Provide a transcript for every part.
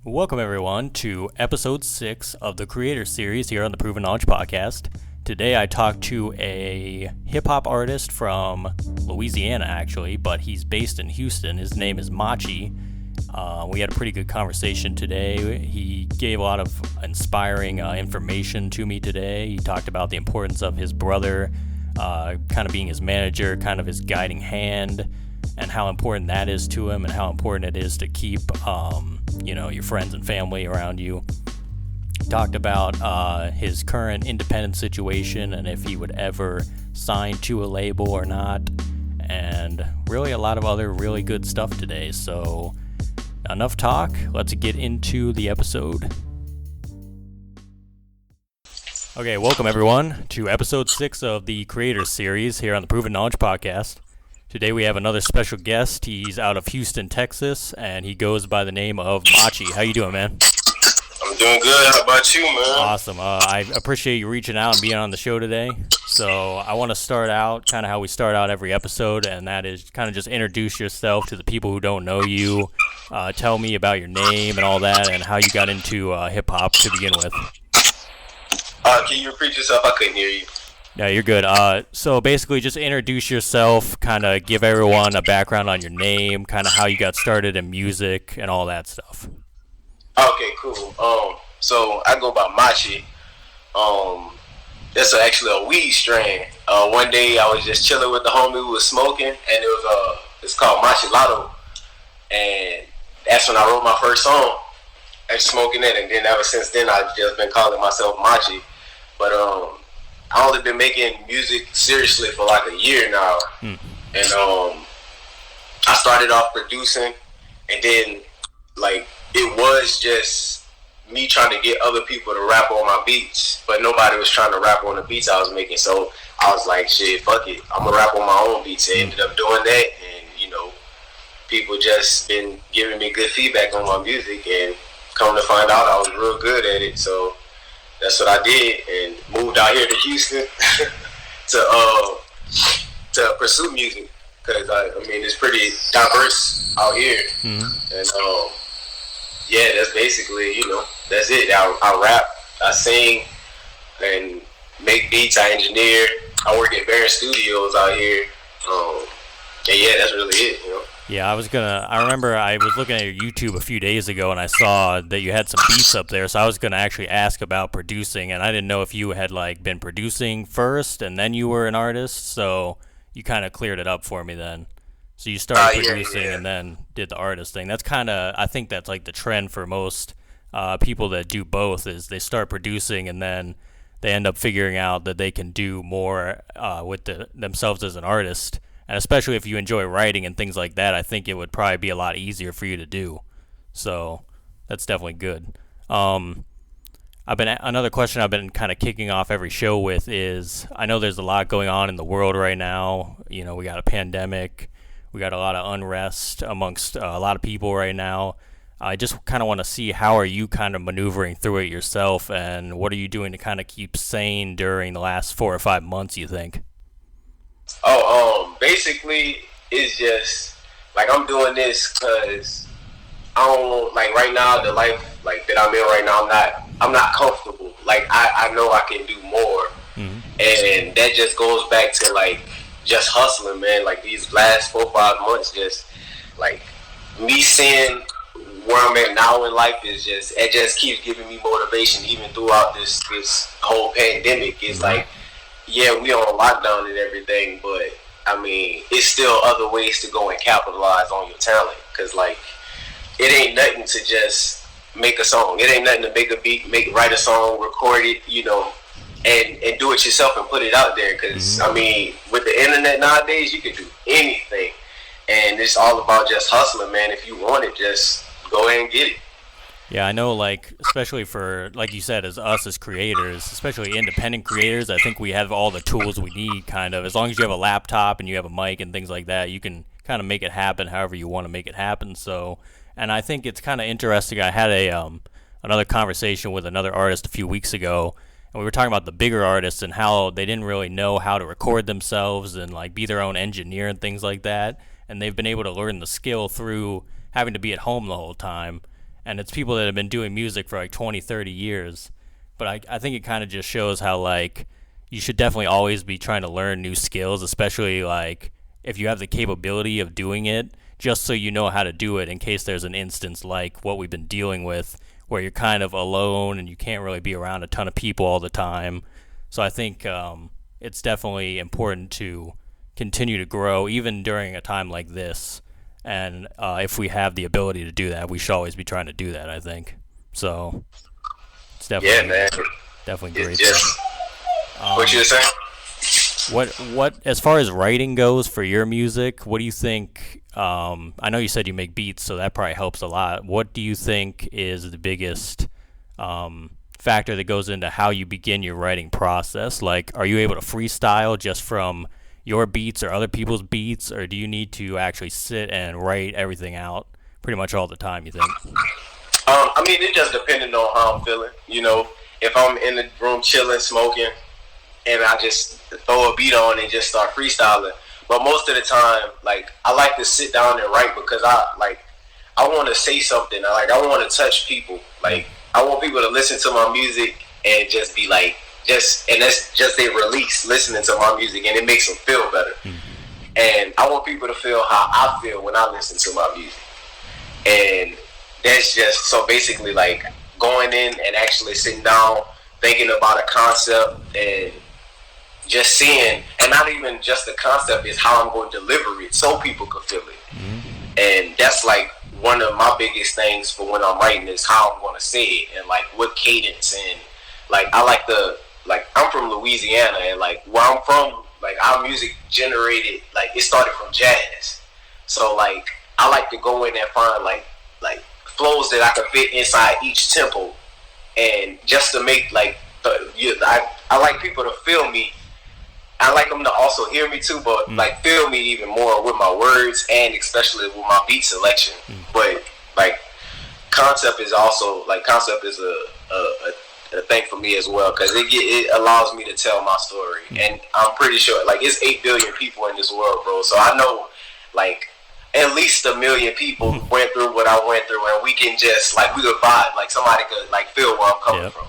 Welcome, everyone, to episode 6 of the Creator Series here on the Proven Knowledge Podcast. Today, I talked to a hip-hop artist from Louisiana, actually, but he's based in Houston. His name is Mochii. We had a pretty good conversation today. He gave a lot of inspiring information to me today. He talked about the importance of his brother, kind of being his manager, kind of his guiding hand, and how important that is to him and how important it is to keep, your friends and family around you. Talked about his current independent situation and if he would ever sign to a label or not, and really a lot of other really good stuff today. So enough talk, let's get into the episode. Okay, welcome everyone to episode 6 of the Creator Series here on the Proven Knowledge Podcast. Today we have another special guest. He's out of Houston, Texas, and he goes by the name of Mochii. How you doing, man? I'm doing good. How about you, man? Awesome. I appreciate you reaching out and being on the show today. So I want to start out kind of how we start out every episode, and that is kind of just introduce yourself to the people who don't know you. Tell me about your name and all that, and how you got into hip-hop to begin with. Can you repeat yourself? I couldn't hear you. Yeah, you're good. So basically just introduce yourself, kind of give everyone a background on your name, kind of how you got started in music and all that stuff. Okay, cool. So I go by Mochii. That's actually a weed strain. One day I was just chilling with the homie who was smoking, and it's called Mochii Lotto, and that's when I wrote my first song. And smoking it, and then ever since then I've just been calling myself Mochii. But I only been making music seriously for like a year now, and I started off producing, and then like it was just me trying to get other people to rap on my beats, but nobody was trying to rap on the beats I was making. So I was like, shit, fuck it, I'm gonna rap on my own beats. And ended up doing that, and people just been giving me good feedback on my music, and come to find out I was real good at it. So that's what I did, and moved out here to Houston to pursue music, because I mean it's pretty diverse out here, and yeah, that's basically that's it. I rap, I sing, and make beats. I engineer. I work at Barron Studios out here, and yeah, that's really it. Yeah, I remember I was looking at your YouTube a few days ago, and I saw that you had some beats up there, so I was gonna actually ask about producing, and I didn't know if you had like been producing first and then you were an artist, so you kind of cleared it up for me then. So you started producing and then did the artist thing. That's kind of, I think that's like the trend for most people that do both, is they start producing and then they end up figuring out that they can do more with themselves as an artist. And especially if you enjoy writing and things like that, I think it would probably be a lot easier for you to do. So that's definitely good. Another question I've been kind of kicking off every show with is, I know there's a lot going on in the world right now. We got a pandemic. We got a lot of unrest amongst a lot of people right now. I just kind of want to see, how are you kind of maneuvering through it yourself, and what are you doing to kind of keep sane during the last 4 or 5 months, you think? Basically, it's just like I'm doing this because I don't like right now the life like that I'm in right now. I'm not comfortable. Like I know I can do more, and that just goes back to like just hustling, man. Like these last 4 or 5 months, just like me seeing where I'm at now in life it just keeps giving me motivation even throughout this whole pandemic. It's like, yeah, we on lockdown and everything, but I mean, it's still other ways to go and capitalize on your talent. Cause like, it ain't nothing to just make a song. It ain't nothing to make a beat, write a song, record it, and do it yourself and put it out there. Cause I mean, with the internet nowadays, you can do anything, and it's all about just hustling, man. If you want it, just go ahead and get it. Yeah, I know, like, especially for, like you said, as us as creators, especially independent creators, I think we have all the tools we need, kind of. As long as you have a laptop and you have a mic and things like that, you can kind of make it happen however you want to make it happen. So, and I think it's kind of interesting. I had another conversation with another artist a few weeks ago, and we were talking about the bigger artists and how they didn't really know how to record themselves and, like, be their own engineer and things like that. And they've been able to learn the skill through having to be at home the whole time. and it's people that have been doing music for like 20, 30 years. But I think it kind of just shows how like you should definitely always be trying to learn new skills, especially like if you have the capability of doing it, just so you know how to do it in case there's an instance like what we've been dealing with where you're kind of alone and you can't really be around a ton of people all the time. So I think it's definitely important to continue to grow even during a time like this. And if we have the ability to do that, we should always be trying to do that, I think. So it's definitely, man. Definitely great. Just, what you were saying? What as far as writing goes for your music, what do you think? I know you said you make beats, so that probably helps a lot. What do you think is the biggest factor that goes into how you begin your writing process? Like, are you able to freestyle just from your beats or other people's beats, or do you need to actually sit and write everything out pretty much all the time, you think? I mean, it just depending on how I'm feeling. You know, if I'm in the room chilling, smoking, and I just throw a beat on and just start freestyling. But most of the time, like, I like to sit down and write because I want to say something. I want to touch people. Like, I want people to listen to my music and just be like, and that's just their release, listening to my music, and it makes them feel better. Mm-hmm. And I want people to feel how I feel when I listen to my music. And that's just, so basically, like, going in and actually sitting down, thinking about a concept and just seeing, and not even just the concept, is how I'm going to deliver it so people can feel it. Mm-hmm. And that's like one of my biggest things for when I'm writing is how I'm going to say it and like what cadence. And like I like I'm from Louisiana, and like where I'm from, like our music generated, like it started from jazz. So like I like to go in and find like flows that I can fit inside each tempo, and just to make like I like people to feel me. I like them to also hear me too, but like feel me even more with my words and especially with my beat selection. But like concept is a thing for me as well, because it allows me to tell my story. And I'm pretty sure like it's 8 billion people in this world, bro. So I know like at least 1 million people went through what I went through, and we can just like we could vibe, like somebody could like feel where I'm coming from.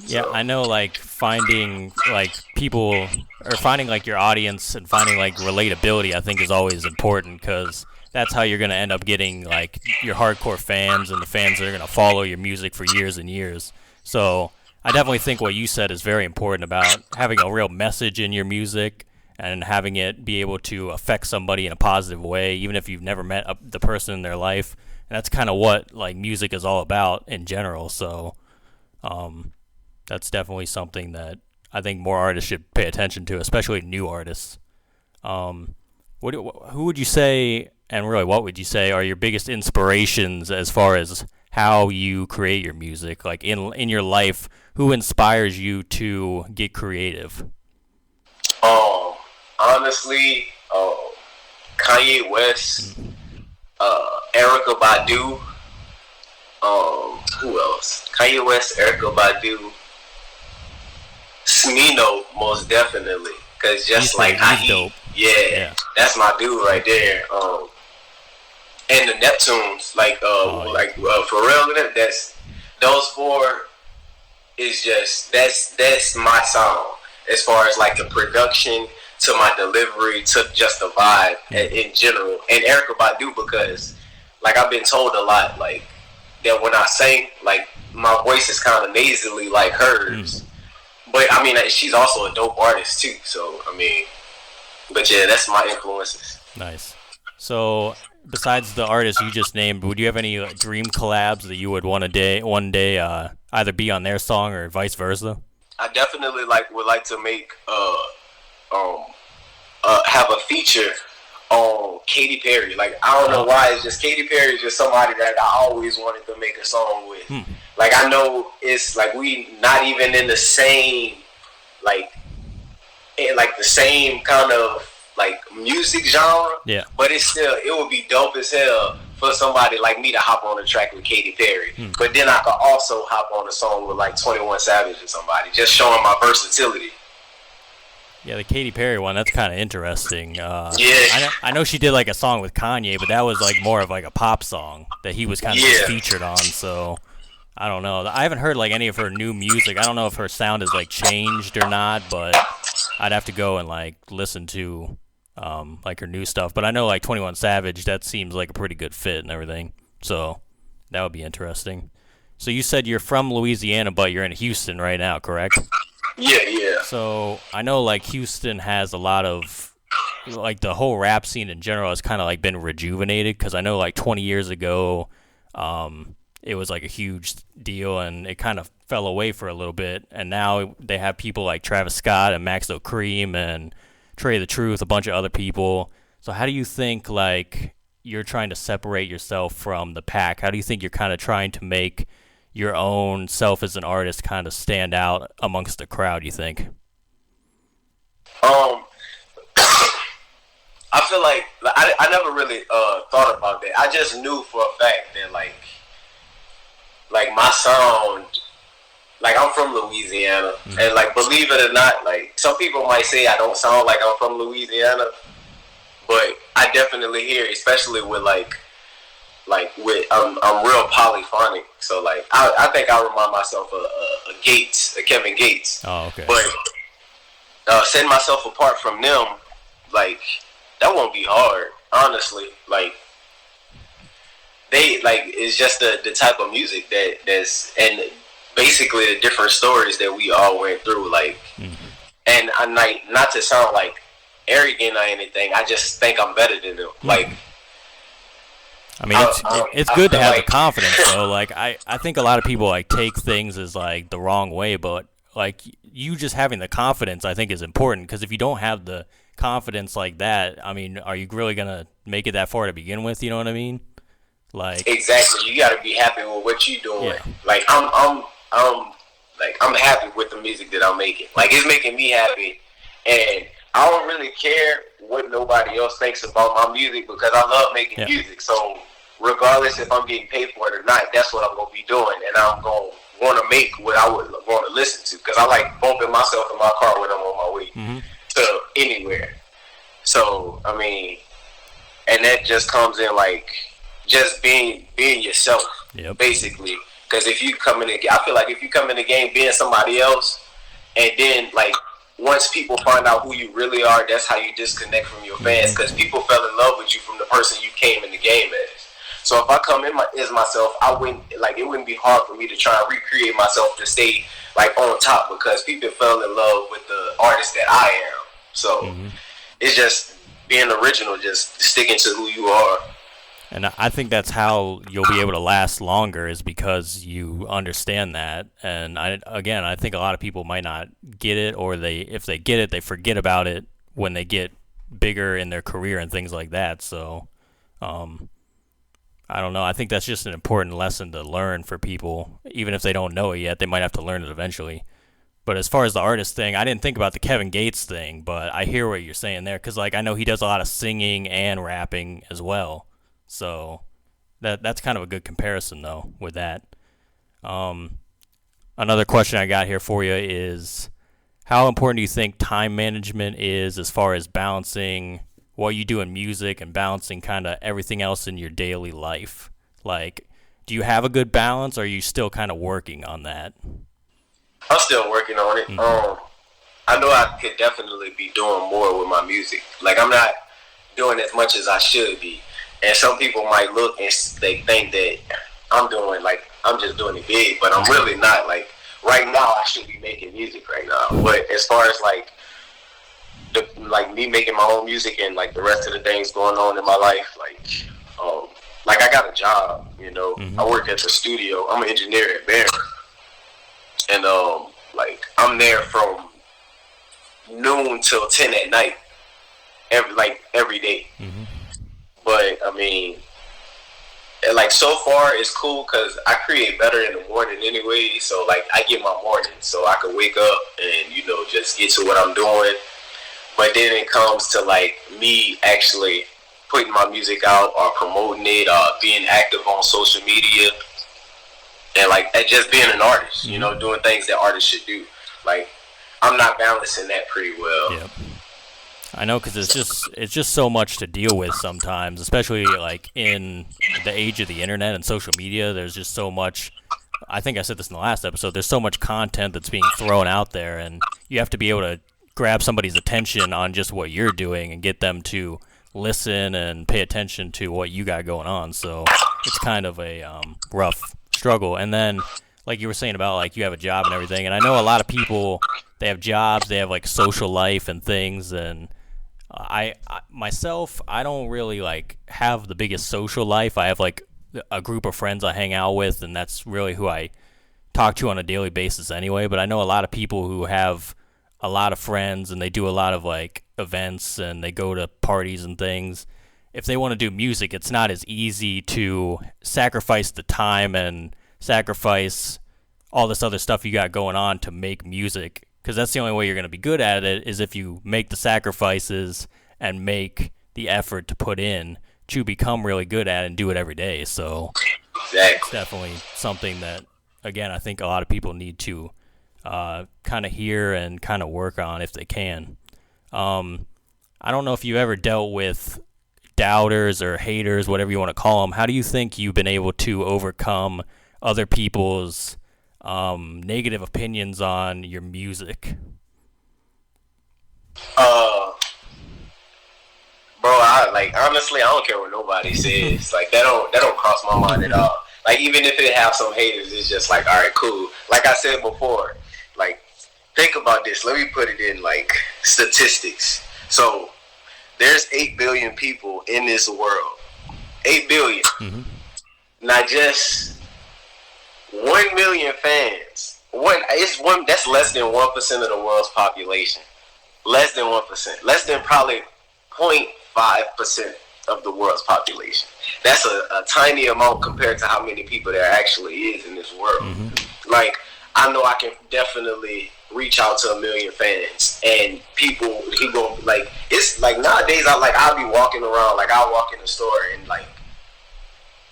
Yeah, I know, like, finding, like, people, or finding, like, your audience and finding, like, relatability, I think is always important, because that's how you're going to end up getting, like, your hardcore fans and the fans that are going to follow your music for years and years. So I definitely think what you said is very important about having a real message in your music and having it be able to affect somebody in a positive way, even if you've never met the person in their life. And that's kind of what, like, music is all about in general, so that's definitely something that I think more artists should pay attention to, especially new artists. Who would you say, and really what would you say, are your biggest inspirations as far as how you create your music? Like in your life, who inspires you to get creative? Honestly, Kanye West, Erykah Badu. Who else? Kanye West, Erykah Badu. Smino, most definitely, because just like how yeah, that's my dude right there. And the Neptunes, like Pharrell, that's those four is just that's my sound as far as like the production to my delivery to just the vibe in general. And Erykah Badu, because like I've been told a lot like that when I sing, like my voice is kind of nasally like hers. But I mean, she's also a dope artist too. So I mean, but yeah, that's my influences. Nice. So besides the artists you just named, would you have any dream collabs that you would one day either be on their song or vice versa? I definitely would like to make have a feature on Katy Perry. Like I don't know why, it's just Katy Perry is just somebody that I always wanted to make a song with. Like I know it's like we not even in the same the same kind of like music genre. Yeah. But it would be dope as hell for somebody like me to hop on a track with Katy Perry. But then I could also hop on a song with like 21 Savage or somebody, just showing my versatility. Yeah, the Katy Perry one, that's kind of interesting. Yeah, I know she did like a song with Kanye, but that was like more of like a pop song that he was kind of just yeah. featured on. So I don't know. I haven't heard like any of her new music. I don't know if her sound is like changed or not, but I'd have to go and like listen to like her new stuff. But I know like 21 Savage, that seems like a pretty good fit and everything. So that would be interesting. So you said you're from Louisiana, but you're in Houston right now, correct? Yeah, yeah. So I know like Houston has a lot of like the whole rap scene in general has kind of like been rejuvenated because I know like 20 years ago, it was like a huge deal and it kind of fell away for a little bit, and now they have people like Travis Scott and Maxo Cream and Trey the Truth, a bunch of other people. So how do you think like you're trying to separate yourself from the pack? How do you think you're kind of trying to make your own self as an artist kind of stand out amongst the crowd, you think? Um, I feel like I never really thought about that. I just knew for a fact that like my sound, like I'm from Louisiana, and like believe it or not, like some people might say I don't sound like I'm from Louisiana, but I definitely hear, especially with with I'm real polyphonic, so like I think I remind myself of a Kevin Gates. Oh, okay. But setting myself apart from them, like that won't be hard, honestly. Like they like it's just the type of music that's and basically the different stories that we all went through. Like, and I'm like, not to sound like arrogant or anything, I just think I'm better than them. Like. I mean, it's good to have the confidence, though. Like, I think a lot of people, like, take things as, like, the wrong way, but, like, you just having the confidence, I think, is important, because if you don't have the confidence like that, I mean, are you really going to make it that far to begin with, you know what I mean? Like, exactly. You got to be happy with what you're doing. Yeah. Like, I'm happy with the music that I'm making. Like, it's making me happy, and I don't really care what nobody else thinks about my music because I love making music. So regardless if I'm getting paid for it or not, that's what I'm going to be doing. And I'm going to want to make what I would want to listen to because I like bumping myself in my car when I'm on my way to anywhere. So, I mean, and that just comes in like just being yourself, basically. Because if you come in the, I feel like if you come in the game being somebody else and then like, once people find out who you really are, that's how you disconnect from your fans. Because people fell in love with you from the person you came in the game as. So if I come in as myself, it wouldn't be hard for me to try and recreate myself to stay like on top because people fell in love with the artist that I am. So it's just being original, just sticking to who you are. And I think that's how you'll be able to last longer is because you understand that. And I think a lot of people might not get it, or if they get it, they forget about it when they get bigger in their career and things like that. So, I don't know. I think that's just an important lesson to learn for people. Even if they don't know it yet, they might have to learn it eventually. But as far as the artist thing, I didn't think about the Kevin Gates thing, but I hear what you're saying there. Because, like, I know he does a lot of singing and rapping as well. So that's kind of a good comparison, though, with that. Another question I got here for you is, how important do you think time management is as far as balancing what you do in music and balancing kind of everything else in your daily life? Like, do you have a good balance, or are you still kind of working on that? I'm still working on it. I know I could definitely be doing more with my music. Like, I'm not doing as much as I should be. And some people might look and they think that I'm just doing it big, but I'm really not. Like right now, I should be making music right now. But as far as me making my own music and like the rest of the things going on in my life, like I got a job, you know. I work at the studio. I'm an engineer at Bear, and I'm there from noon till 10 at night, every day. But I mean, like so far it's cool because I create better in the morning anyway. So like I get my morning, so I can wake up and just get to what I'm doing. But then it comes to like me actually putting my music out or promoting it, being active on social media, and like just being an artist. Doing things that artists should do. Like I'm not balancing that pretty well. Yep. I know, because it's just so much to deal with sometimes, especially like in the age of the internet and social media. There's just so much. I think I said this in the last episode. There's so much content that's being thrown out there, and you have to be able to grab somebody's attention on just what you're doing and get them to listen and pay attention to what you got going on. So it's kind of a rough struggle. And then, like you were saying about like you have a job and everything, and I know a lot of people, they have jobs, they have like social life and things, and I myself, I don't really like have the biggest social life. I have like a group of friends I hang out with, and that's really who I talk to on a daily basis anyway. But I know a lot of people who have a lot of friends, and they do a lot of like events, and they go to parties and things. If they want to do music, it's not as easy to sacrifice the time and sacrifice all this other stuff you got going on to make music, because that's the only way you're going to be good at it, is if you make the sacrifices and make the effort to put in to become really good at it and do it every day. So it's definitely something that, again, I think a lot of people need to kind of hear and kind of work on if they can. I don't know if you ever dealt with doubters or haters, whatever you want to call them. How do you think you've been able to overcome other people's negative opinions on your music? Bro, honestly, I don't care what nobody says. Like that don't cross my mind at all. Like even if it have some haters, it's just like, all right, cool. Like I said before, like think about this. Let me put it in like statistics. So there's 8 billion people in this world. 8 billion. Mm-hmm. Not just 1 million fans. That's less than 1% of the world's population. Less than 1%. Less than probably 0.5% of the world's population. That's a tiny amount compared to how many people there actually is in this world. Mm-hmm. Like, I know I can definitely reach out to 1 million fans, and people, like, it's like nowadays, I'll be walking around, like I'll walk in the store and like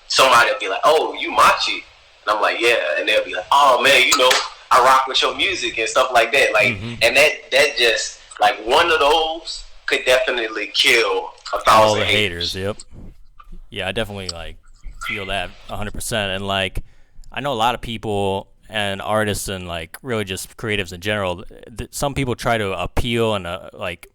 somebody will be like, oh, you Mochii? And I'm like, yeah. And they'll be like, oh man, I rock with your music and stuff like that. Like, mm-hmm. And that just, like, one of those could definitely kill 1,000 all the haters. Yep. Yeah, I definitely like feel that 100%. And like, I know a lot of people and artists and like really just creatives in general. Some people try to appeal and like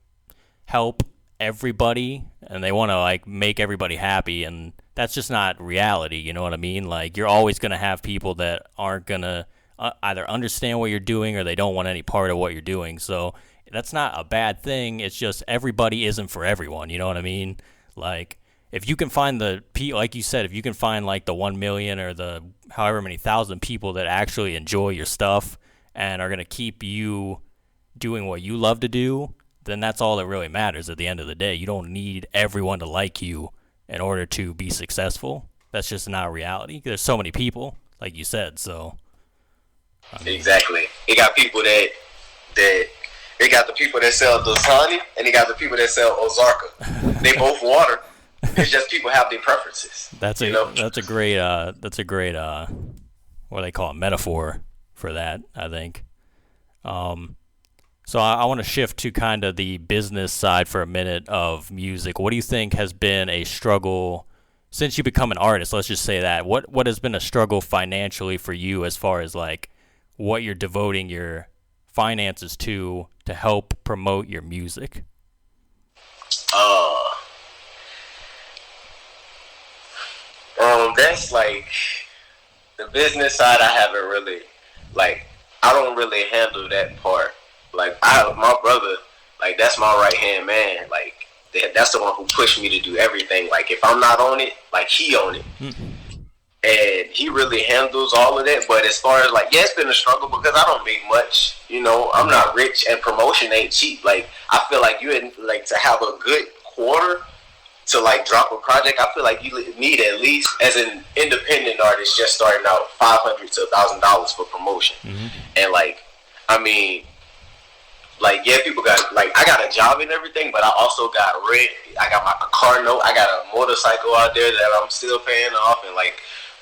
help everybody, and they want to like make everybody happy, and that's just not reality. You know what I mean? Like, you're always gonna have people that aren't gonna either understand what you're doing, or they don't want any part of what you're doing. So that's not a bad thing. It's just everybody isn't for everyone. You know what I mean? Like, if you can find like you said, if you can find like the 1 million or the however many thousand people that actually enjoy your stuff and are going to keep you doing what you love to do, then that's all that really matters at the end of the day. You don't need everyone to like you in order to be successful. That's just not reality. There's so many people, like you said, so. I mean, exactly. You got people that they got the people that sell Dasani, and they got the people that sell Ozarka. They both water. It's just people have their preferences. That's a great what do they call it, metaphor for that, I think. So I want to shift to kind of the business side for a minute of music. What do you think has been a struggle since you become an artist? Let's just say that. What has been a struggle financially for you, as far as like what you're devoting your finances to help promote your music? That's like the business side. I haven't really, like, I don't really handle that part. Like, my brother, like, that's my right hand man. Like, that's the one who pushed me to do everything. Like, if I'm not on it, like, he on it. Mm-hmm. And he really handles all of that. But as far as, like, yeah, it's been a struggle because I don't make much. I'm not rich, and promotion ain't cheap. Like, I feel like like to have a good quarter to like drop a project, I feel like you need at least, as an independent artist just starting out, $500 to $1,000 for promotion. Mm-hmm. And like, I mean, like, yeah, people got, like, I got a job and everything, but I also got rent. I got a car note. I got a motorcycle out there that I'm still paying off, and like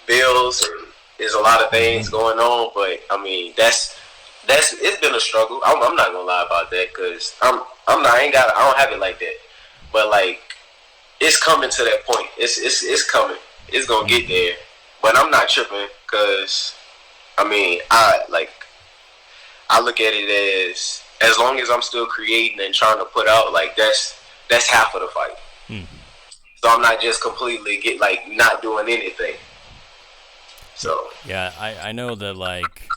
bills. And there's a lot of things going on, but I mean, that's it's been a struggle. I'm not gonna lie about that because I'm not I don't have it like that. But like it's coming to that point. It's coming. It's gonna get there. But I'm not tripping because I mean I look at it as long as I'm still creating and trying to put out, like that's half of the fight. So I'm not just completely not doing anything. So yeah, I know that like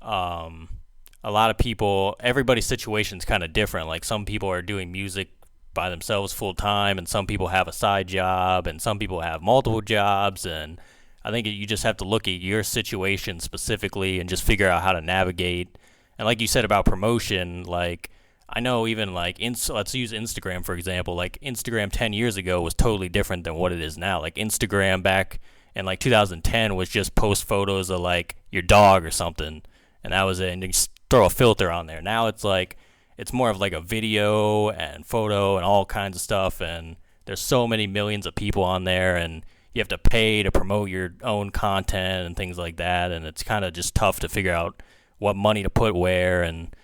a lot of people, everybody's situation's kind of different. Like some people are doing music by themselves full time, and some people have a side job, and some people have multiple jobs, and I think you just have to look at your situation specifically and just figure out how to navigate. And like you said about promotion, like I know even like let's use Instagram for example. Like Instagram 10 years ago was totally different than what it is now. Like Instagram back in like 2010 was just post photos of like your dog or something, and that was it. And you just throw a filter on there. Now it's like it's more of like a video and photo and all kinds of stuff. And there's so many millions of people on there, and you have to pay to promote your own content and things like that. And it's kind of just tough to figure out what money to put where. And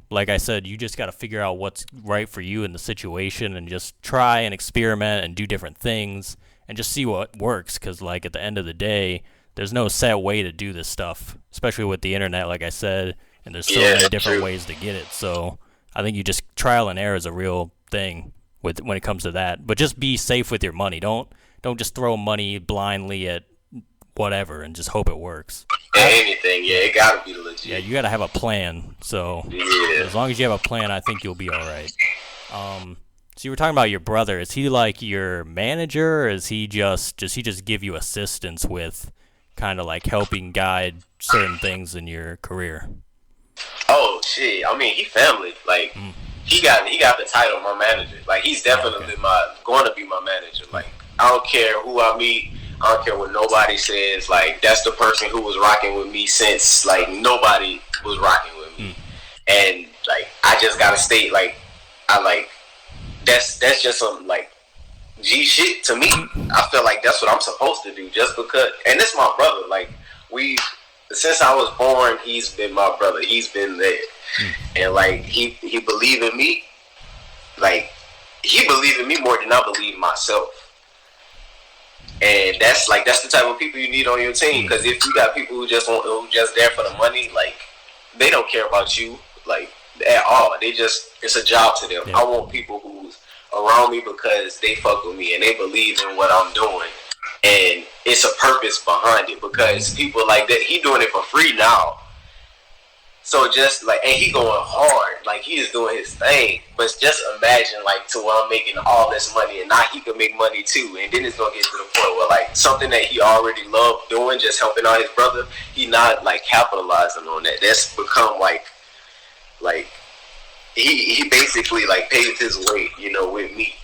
like I said, you just got to figure out what's right for you in the situation and just try and experiment and do different things and just see what works. Because like at the end of the day, there's no set way to do this stuff, especially with the internet, like I said, and there's so many different ways to get it. So I think you just trial and error is a real thing when it comes to that. But just be safe with your money. Don't just throw money blindly at whatever and just hope it works. Anything, it gotta be legit. Yeah, you gotta have a plan. So as long as you have a plan, I think you'll be all right. So you were talking about your brother. Is he like your manager, or does he just give you assistance with kind of like helping guide certain things in your career? Oh shit! I mean, he family. Like he got the title my manager. Like he's definitely going to be my manager. Like I don't care who I meet. I don't care what nobody says. Like that's the person who was rocking with me since like nobody was rocking with me. And like I just gotta state like that's just some like G shit to me. I feel like that's what I'm supposed to do just because. And it's my brother. Like since I was born, he's been my brother. He's been there, and like he believed in me. Like he believed in me more than I believe myself. And that's the type of people you need on your team. Because if you got people who just there for the money, like they don't care about you like at all. It's a job to them. Yeah. I want people who's around me because they fuck with me and they believe in what I'm doing, and it's a purpose behind it. Because people like that, he doing it for free now. So just like, and he going hard, like he is doing his thing. But just imagine like to where I'm making all this money, and now he can make money too. And then it's gonna get to the point where like something that he already loved doing, just helping out his brother, he not like capitalizing on that. That's become like he basically like paved his way, with me.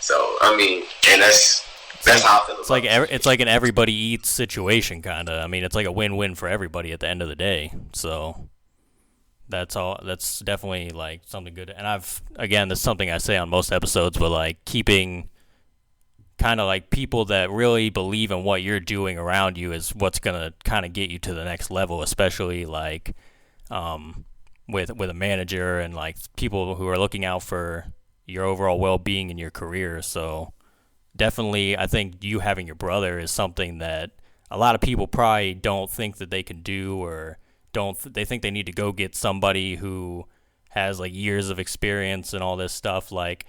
So I mean, and that's how I feel about it. It's like an everybody eats situation kind of. I mean, it's like a win-win for everybody at the end of the day. So that's all. That's definitely like something good. And this is something I say on most episodes, but like keeping kind of like people that really believe in what you're doing around you is what's gonna kind of get you to the next level, especially like with a manager and like people who are looking out for your overall well-being in your career. So definitely, I think you having your brother is something that a lot of people probably don't think that they can do, or they think they need to go get somebody who has like years of experience and all this stuff. Like,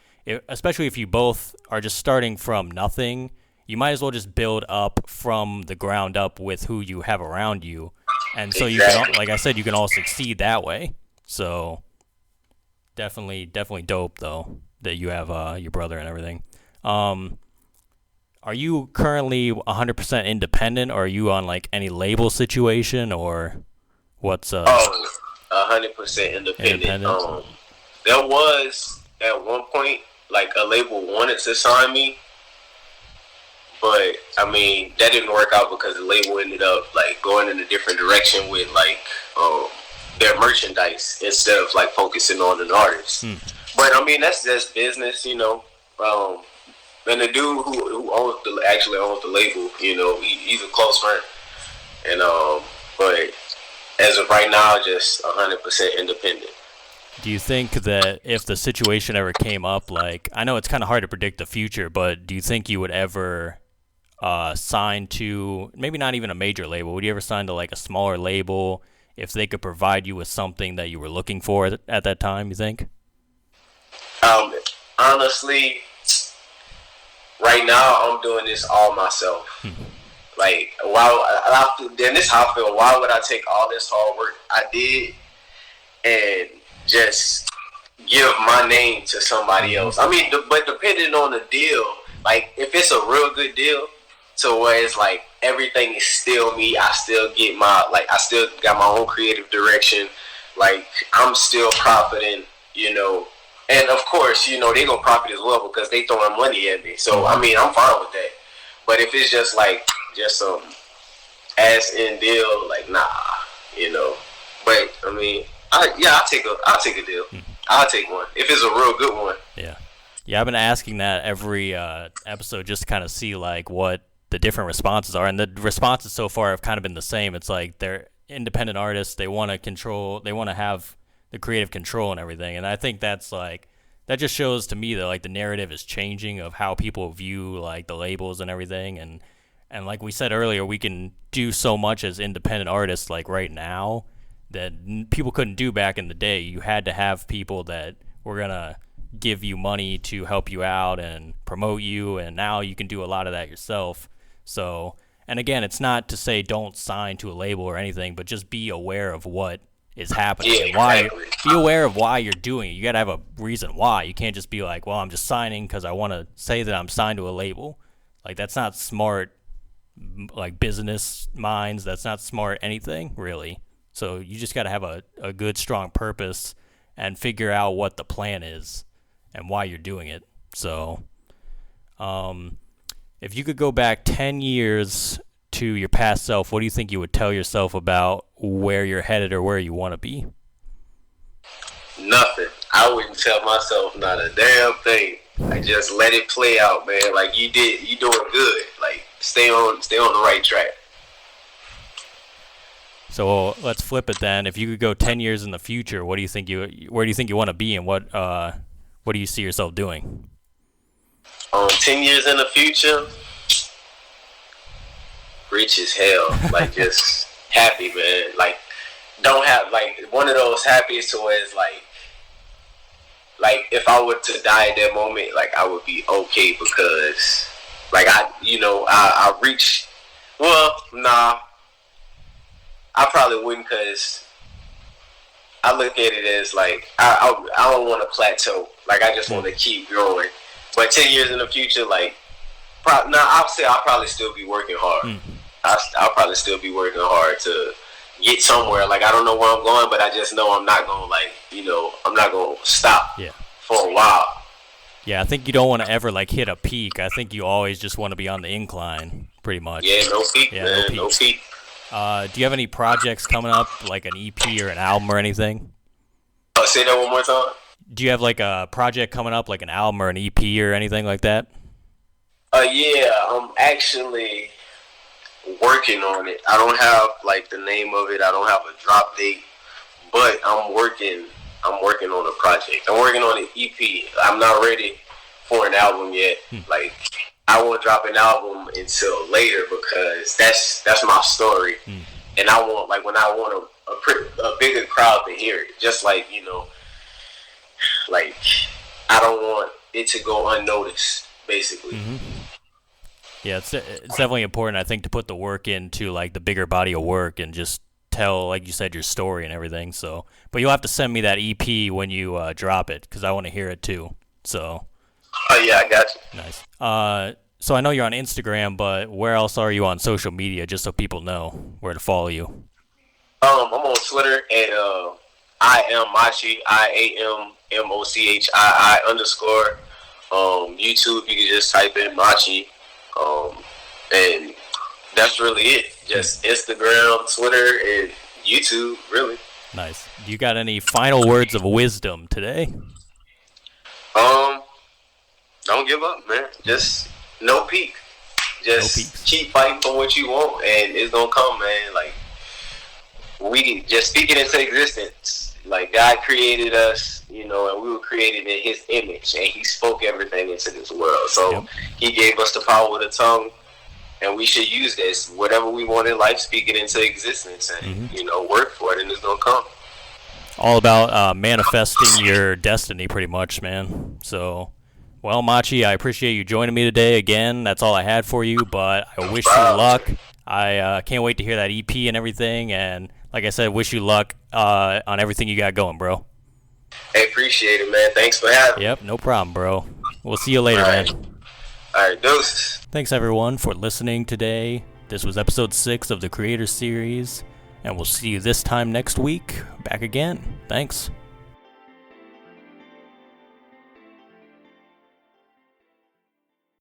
especially if you both are just starting from nothing, you might as well just build up from the ground up with who you have around you. And so you can, like I said, you can all succeed that way. So definitely dope though that you have your brother and everything. Are you currently 100% independent, or are you on like any label situation, or what's 100% independent. There was at one point like a label wanted to sign me, but I mean that didn't work out because the label ended up like going in a different direction with like their merchandise instead of like focusing on an artist. But I mean that's just business, and the dude who actually owns the label, he's a close friend. And but as of right now, just 100% independent. Do you think that if the situation ever came up, like, I know it's kind of hard to predict the future, but do you think you would ever sign to, maybe not even a major label, would you ever sign to like a smaller label if they could provide you with something that you were looking for at that time, you think? Honestly, right now I'm doing this all myself. Like, then this is how I feel. Why would I take all this hard work I did and just give my name to somebody else? I mean, but depending on the deal, like if it's a real good deal, to where it's like everything is still me, I still get I still got my own creative direction. Like I'm still profiting, and of course, they gonna profit as well because they throwing money at me. So I mean, I'm fine with that. But if it's just some ass in deal, like nah, But I mean, I'll take a deal. I'll take one if it's a real good one. Yeah. I've been asking that every episode just to kind of see like what the different responses are, and the responses so far have kind of been the same. It's like they're independent artists. They want to have the creative control and everything. And I think that's like, that just shows to me that like the narrative is changing of how people view like the labels and everything. And like we said earlier, we can do so much as independent artists like right now that people couldn't do back in the day. You had to have people that were going to give you money to help you out and promote you. And now you can do a lot of that yourself. So, and again, it's not to say don't sign to a label or anything, but just be aware of what is happening and why. Be aware of why you're doing it. You got to have a reason why. You can't just be like, well, I'm just signing because I want to say that I'm signed to a label. Like, that's not smart, like, business minds. That's not smart anything, really. So you just got to have a good, strong purpose and figure out what the plan is and why you're doing it. So, if you could go back 10 years to your past self, what do you think you would tell yourself about where you're headed or where you want to be? Nothing. I wouldn't tell myself not a damn thing. I just let it play out, man. Like you doing good. Like stay on the right track. So let's flip it then. If you could go 10 years in the future, where do you think you want to be, and what do you see yourself doing? 10 years in the future, rich as hell. Like just happy, man. Like don't have like one of those happiest to where it's like if I were to die at that moment, like I would be okay because like I reached. Well, nah, I probably wouldn't because I look at it as like I don't want to plateau. Like I just want to keep growing. But 10 years in the future, like, I'll say I'll probably still be working hard. I'll probably still be working hard to get somewhere. Like, I don't know where I'm going, but I just know I'm not going to, I'm not going to stop for a while. Yeah, I think you don't want to ever, like, hit a peak. I think you always just want to be on the incline, pretty much. Yeah, no peak, man. No peak. Do you have any projects coming up, like an EP or an album or anything? Say that one more time. Do you have like a project coming up, like an album or an EP or anything like that? Yeah, I'm actually working on it. I don't have like the name of it. I don't have a drop date, but I'm working on a project. I'm working on an EP. I'm not ready for an album yet. Like I won't drop an album until later because that's my story, and I want a bigger crowd to hear it. Just like like I don't want it to go unnoticed, basically. Yeah, it's definitely important, I think, to put the work into like the bigger body of work and just tell, like you said, your story and everything. So, but you'll have to send me that EP when you drop it because I want to hear it too. So. Oh yeah, I got you. Nice. So I know you're on Instagram, but where else are you on social media, just so people know where to follow you? I'm on Twitter at I am Mochii, IAMMOCHII _. YouTube, you can just type in Mochii, and that's really it. Just Instagram, Twitter, and YouTube, really. Nice. You got any final words of wisdom today? Don't give up, man. Just no peak. Just keep fighting for what you want, and it's gonna come, man. Like we just speak it into existence. Like God created us, you know, and we were created in His image, and He spoke everything into this world. So He gave us the power of the tongue, and we should use this. Whatever we want in life, speak it into existence, and you know, work for it, and it's gonna come. All about manifesting your destiny, pretty much, man. So, well, Mochii, I appreciate you joining me today again. That's all I had for you, but I wish you luck. I can't wait to hear that EP and everything, and like I said, wish you luck on everything you got going, bro. I appreciate it, man. Thanks for having me. Yep, no problem, bro. We'll see you later, man. All right, deuces. Thanks, everyone, for listening today. This was episode 6 of the Creator Series, and we'll see you this time next week. Back again. Thanks.